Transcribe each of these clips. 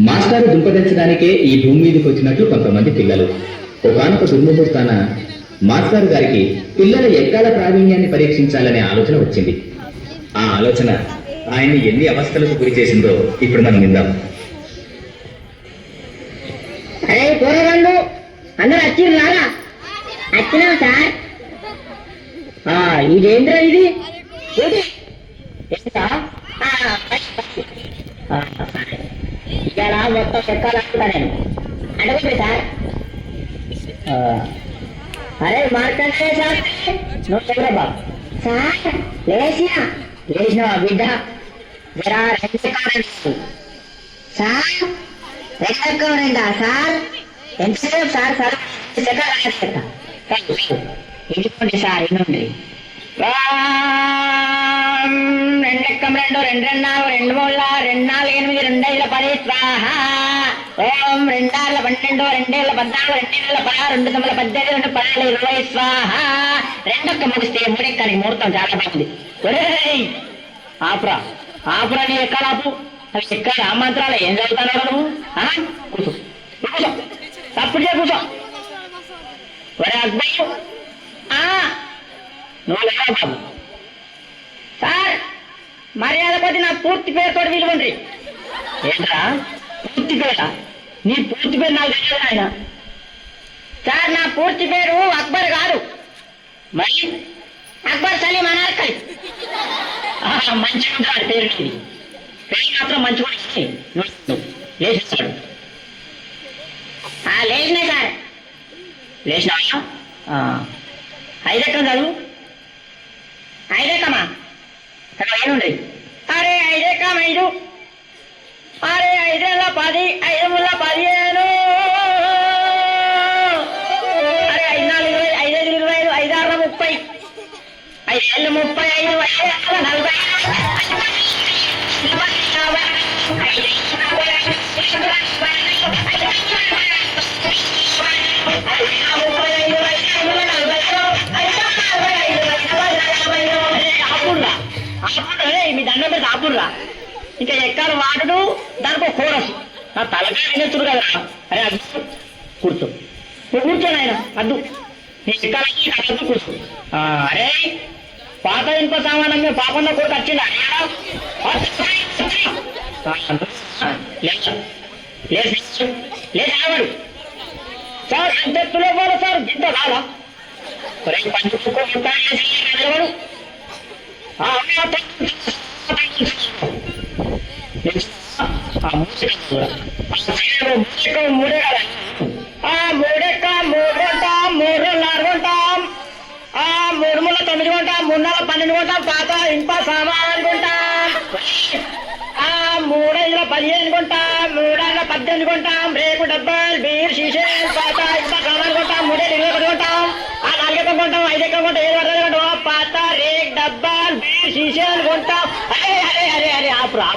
మాస్టారు దుంపదించడానికే ఈ భూమి మీదకి వచ్చినట్లు కొంతమంది పిల్లలు. ఒకానొక దుర్ముహూర్తాన మాస్టారు గారికి పిల్లల ఎక్కాల ప్రావీణ్యాన్ని పరీక్షించాలనే ఆలోచన వచ్చింది. ఆ ఆలోచన ఆయన్ని ఎన్ని అవస్థలకు గురి చేసిందో ఇప్పుడు మనం విందాం. అరే కూరగాళ్ళు అందరూ వచ్చిర్రారా? వచ్చినా సార్. ఇదేంద్రా ఇది? ఇలా మొత్తం ఎక్కాలనుకుంటా నేను. అడగండి సార్. అరే మార్కండే సార్, నువ్వు బాబు సార్. లేచినా బిడ్డ జరా సార్. రెండా సార్? ఎంతసేపు సార్? సార్ ఇదిగోండి సార్, ఇన్నండి. రెండెక్కం 2 2 2 2 3 2 4 8 2 5 10 స్వాహ. ఓం 2 6 12 2 7 14 2 16 2 9 18 2 16 20 స్వాహ. రెండొక్క ముగిస్తే మూడెక్కని ముహూర్తం చాలా బాగుంది. ఆపురా నీ ఎక్కాలాపు. అవి ఎక్కడ ఆ మంత్రాలు ఏం చదువుతాను నువ్వు? కూర్చో కూర్చో, తప్పుడు చే కూర్చో. ఒరే అక్బర్, నువ్వు లేదా బాబు? సార్ మర్యాద కొద్ది నా పూర్తి పేరుతో పిలువండి. ఏంట్రా పూర్తి పేరా? నీ పూర్తి పేరు నాకు తెలియదు ఆయన. సార్ నా పూర్తి పేరు అక్బర్ కాదు, మరి అక్బర్ సలీం అనార్కలి. మంచిగా ఉంటాడు పేరు. పేరు మాత్రం మంచిగా లేచిస్తాడు. లేచినాయి సార్. లేచినావా? 5 ఎక్కం చదువు. 5 ఎక్కమా? ఏముంది? అరే 5 ఎక్కం 5. అరే 5 10, 5 3 15. అరే 5 4 20, 5 5 25, 5 6 30, 5 7 35, 5 40. మీ దండం మీద ఆపుర్రా. ఇంకా ఎక్కాలు వాడడు, దానికి కోరసు. నా తలకాయ వినొచ్చుడు కదా. అరే అది కూర్చో, కూర్చోను ఆయన అద్దు. నీ ఎక్కాలకి అద్దు కూర్చో. అరే పాత ఇనుప సామానం మీద పాపన్న కొడుకు వచ్చిందా? లేవాడు సార్. ఎంత ఎత్తులో పోవాలి సార్? గింత కాదా? పంచుకోవాడు. మూడే కదా. 3 ఎక్క 3 కొంటాం, 3 4 కొంటాం, 3 3 9 కొంటాం, 3 4 12 కొంటాం. పాత ఇనుప సామాన్ కొంటాం. 3 5 15 కొంటాం, 3 6 18 కొంటాం. రేకు డబ్బాలు, బీర్, షీషే, పాత ఇనుప సామాన్ కొంటాం. 3 21 కొంటాం. 4 ఎక్కం కొంటాం, 5 ఎక్కం కొంటాం, 7 వరకు కొంటాం. పాత రేక్ డబ్బాలు, బీర్, షీషేలు కొంటాం. అరే అరే అరే అరే ఆపురా.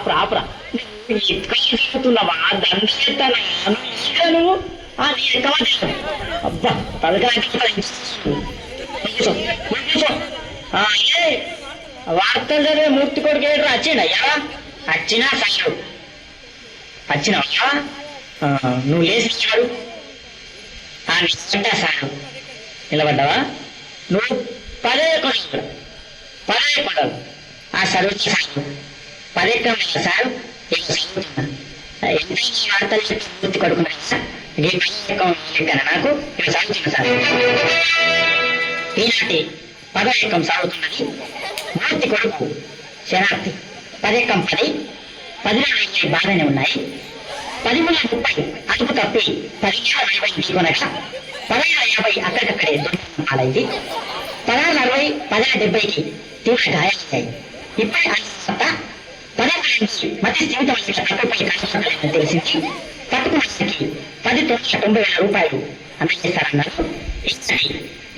ఎత్తుకుతున్నావా? దండెత్తాను నువ్వు. అబ్బా తలకాయ వార్తలు చదివే మూర్తి కొడుకు ఏడు వచ్చిండయ్యా? వచ్చినా సారు. వచ్చినావా? నువ్వు లేచినాడు నిజంటా సారు. నిలబడ్డావా? నువ్వు 10 కొండలు చదువు సారు. 10 ఎక్కం సారు. ఎంత వార్తలు చెప్పి పూర్తి కొడుకున్నా నాకు ఇక్కడ సాగుతున్నా సార్. ఈనాటి 10వ ఎక్కం సాగుతున్నది. మూర్తి కొడుకు శనార్థి. 10 ఎక్కం 10, 10 బాగానే ఉన్నాయి. 10 30 అదుపు తప్పి 10 40 ఢీకొనగా 16 50 అక్కడికక్కడే పాలైంది. 16 60, 16 70కి తీవ్ర గాయాలయ్యాయి. ఇప్పటి అంత 16 మధ్య జీవితం తక్కువపై తెలిసింది. పట్టుకున్నకి 10,90,000 రూపాయలు అందజేస్తారన్నారు.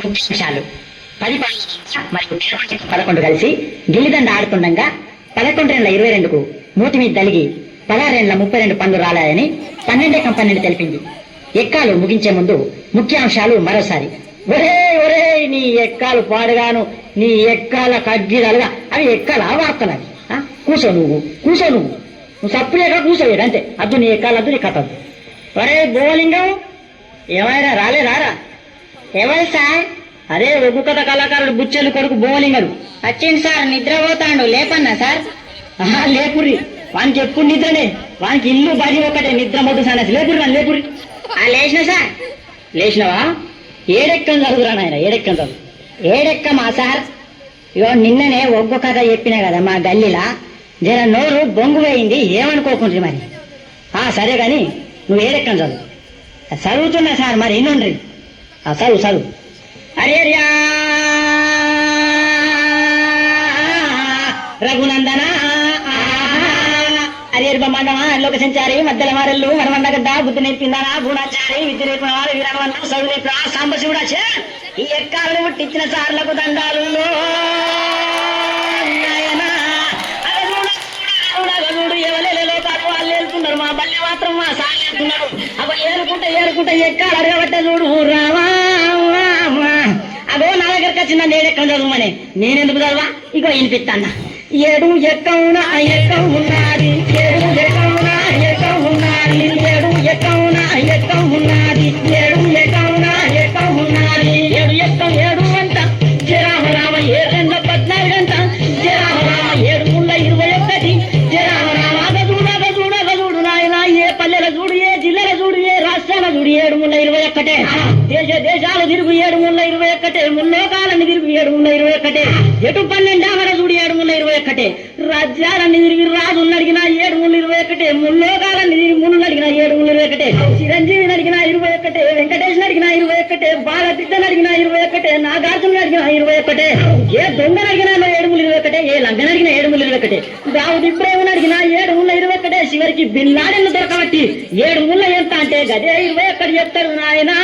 ముఖ్యాంశాలు: 10 మరియు 11 కలిసి గిల్లిదండ ఆడుతుండగా 11/22కు మూతి మీద తలిగి 16/32 పండ్లు రాలాయని 12 కంపెనీ తెలిపింది. ఎక్కాలు ముగించే ముందు ముఖ్యాంశాలు మరోసారి. ఒరే నీ ఎక్కాలు పాడుగాను, నీ ఎక్కాల కగ్గిరాలుగా అవి ఎక్కాల వార్తలవి. కూర్చో నువ్వు. నువ్వు సప్పులేక కూర్చోవేడు అంతే. అద్దు నీ ఎక్కాలి, అద్దు నీ కథ. ఒరే బోలింగం ఏమైనా రాలేదారా? ఎవరు సార్? అదే ఒగ్గు కథ కళాకారుడు బుచ్చెలు కొడుకు బోలింగడు వచ్చింది సార్. నిద్రపోతాడు లేపన్నా సార్? లేపుర్రి, వానికి ఎప్పుడు నిద్రనే. వానికి ఇల్లు బడి ఒకటే, నిద్ర మొద్దు సార్. లేపుర్రి వాని లేపుర్రి. లేచిన సార్. లేచినవా? ఏడెక్కం చదువురా నాయన, ఏడెక్కం చదువు. ఏడెక్కమా సార్? ఇగో నిన్ననే ఒగ్గు కథ చెప్పినా కదా మా గల్లీలా, జర నోరు బొంగు వేయింది, ఏమనుకోకుండ్రి మరి. సరే గాని నువ్వు ఏడెక్కం చదువు. చదువుతున్నా సార్, మరి ఇన్నుండ్రి. చదువు చదువు. అరే రఘునందన అరే బ్రహ్మాండమా లోక సంచారి మధ్యల మారెల్లు మనమండగడ్డ బుద్ధి నేర్పిందానా గూఢాచారి విద్య నేర్పిన వారు వీరవన్ను చదువు నేర్పిన సాంబశివుడాచే ఈ ఎక్కాలను పుట్టించిన సార్లకు దండాలు. ఎవలేలో కాదు వాళ్ళు వెళ్తున్నారు, మా బల్లె మాత్రం మా సార్లు వెళ్తున్నారు. అవ ఏరుకుంటే ఎక్కాలు అడగబట్టే చూడు రావా. అదో నా దగ్గరకు వచ్చిందా నేడెక్కం చదువుమని. నేనెందుకు చదవా? ఇగో వినిపిస్తాన్నా. ఏడు ఎక్కవున ఎక్కం ఉన్నది, ఏడు ఎక్కవున ఎక్కం ఉన్నది, ఏడు ఎక్కవున ఎక్కం ఉన్నది, ఏడు ఎక్కవున ఎక్కం ఉన్నది. ఏడు ఎక్కం ఏడు అంట జరామరామ 714 గంట జరామరామ 721 జరామరామ. చూడు నాయన, ఏ పల్లెల చూడు, ఏ జిల్లాల చూడు, ఏ రాష్ట్రాల చూడు 721. దేశాలు తిరుగు 721, ముల్లోకాలను తిరుగు 721, ఎటు 12 ఆమర చూడు 721, రాజ్యాలన్నీ తిరిగి రాజులను అడిగిన 721, ముల్లోకాలన్నీ తిరిగి ముళ్ళు అడిగిన 721, చిరంజీవిని అడిగిన 21, వెంకటేశ్వర అడిగిన 21, బాలపిట్టను అడిగిన 21, నాగార్జున అడిగిన 21, ఏ దొంగను అడిగినా 721, ఏ లంగన అడిగిన 721, దావుద్ ఇబ్రాహిం అడిగిన 721, చివరికి బిన్ లాడెన్ దొరకబట్టి 7 ఎంత అంటే గదే 21 చెప్తారు నాయనా.